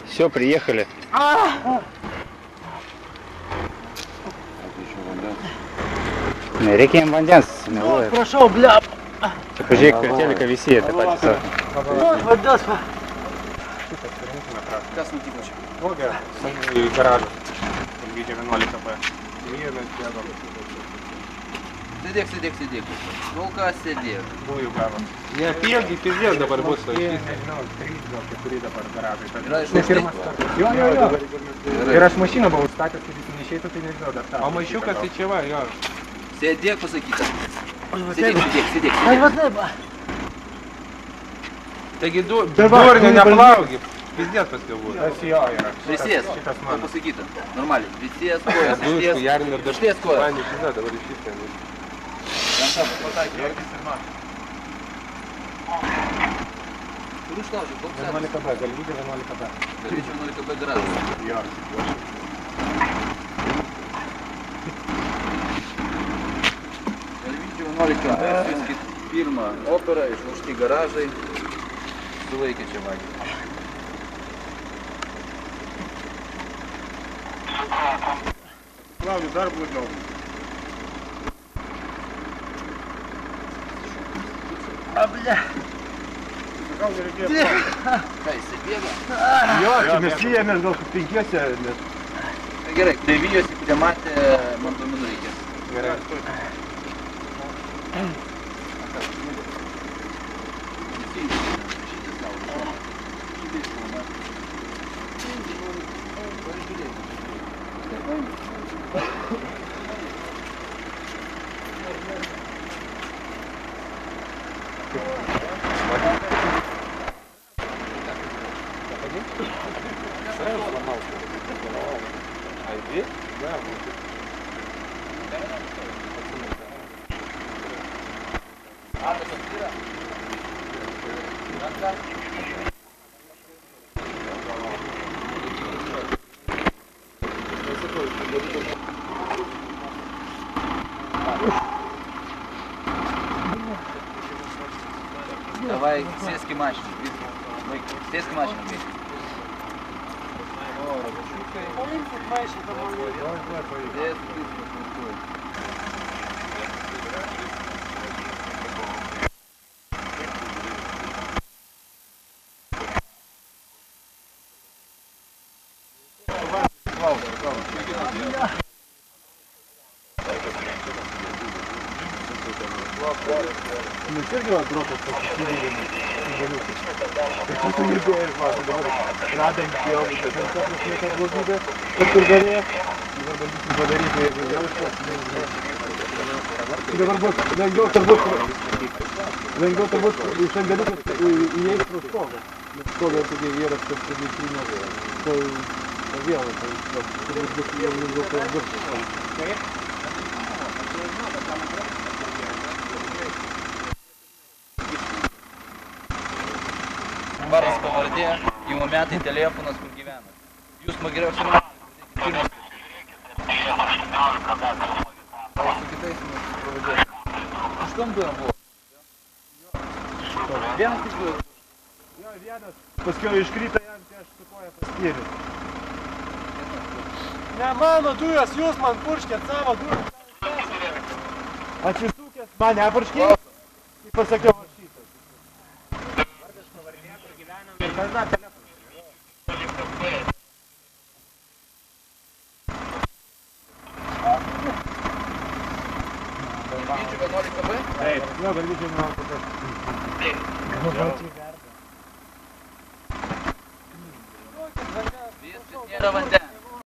Все, приехали. Reikia jam vandens, meluoja. Prašau, blep. Čia pažiūrėk, per teleką visi jie tą patį sako. Vandens. Kas nutiko čia? Vogė į garažą. Ilgydžio 11 p. Sėdėk. Kol kas sėdėk. Bujų gavo. Ne, piegi, pizdės dabar bus. Nežinau, 3 gal 4 dabar garažai. Jo. Ir aš mašiną buvau statęs, kad jis neišeitų, tai nežinau dar tą. O maišiukas tai čia va, jo. Sėdėk pasakyta. Sėdėk. Ai, va taip. Taigi durnių neplaugi. Pizdės paskiau buvo. Tas jo yra. Prisės, to pasakyta. Normaliai. Prisės kojas. Išties kojas. Man nežinau, dabar išvis ten. Kur užlaužė? 11 b, galvydė 11 b. Galvydė 11 b garažas. Jo, Galvydė 11 b, pirmą operą, išlaužti garažai. Sulaikė čia vagį. Klausiu, dar blogiau. Bля. Gal reikėjo. Ką, jisai bėga? Jo, mes lyjamės gal 5, nes... Gerai, devyjosi, kurie matė, man duomenų reikės. Gerai. Давай, сėsk į mašiną. Sėsk į mašiną. Paimkit maišį dabar. Mes irgi dropas pasižiūrėjome simboliukai. Ir mūsų girdėjai, dabar radėm pjauną, kad ten tokios niekas blogybė, kad kur galėjo. Dabar bandysim padaryti, jeigu jau išlas. Dabar bus lengviau turbūt sandėliukas įeis pro stogą. Nes stogą tokie yra kažkada to vėlą, tai turbūt bus jau lengviau pradurti. Vardas pavardė, jums metai telefonas, kur gyvena. Jūs man geriausiai pirmas. O su kitais mes pavadėsime. Iš tom duom buvo? Vienas iš buvo? Jo, vienas. Paskiau iškrito jam, kai aš su koja paskėriu. Ne mano dujos, jūs man purškėt savo dujos. Atsisukęs, man nepurškėjai? Kaip pasakiau, aš šitas. Vardas pavardė, kur gyvenam ir kas dar telefonas. Galvydžių 11 b? Taip, jo, Galvydžių 11 b. Nėra vandens.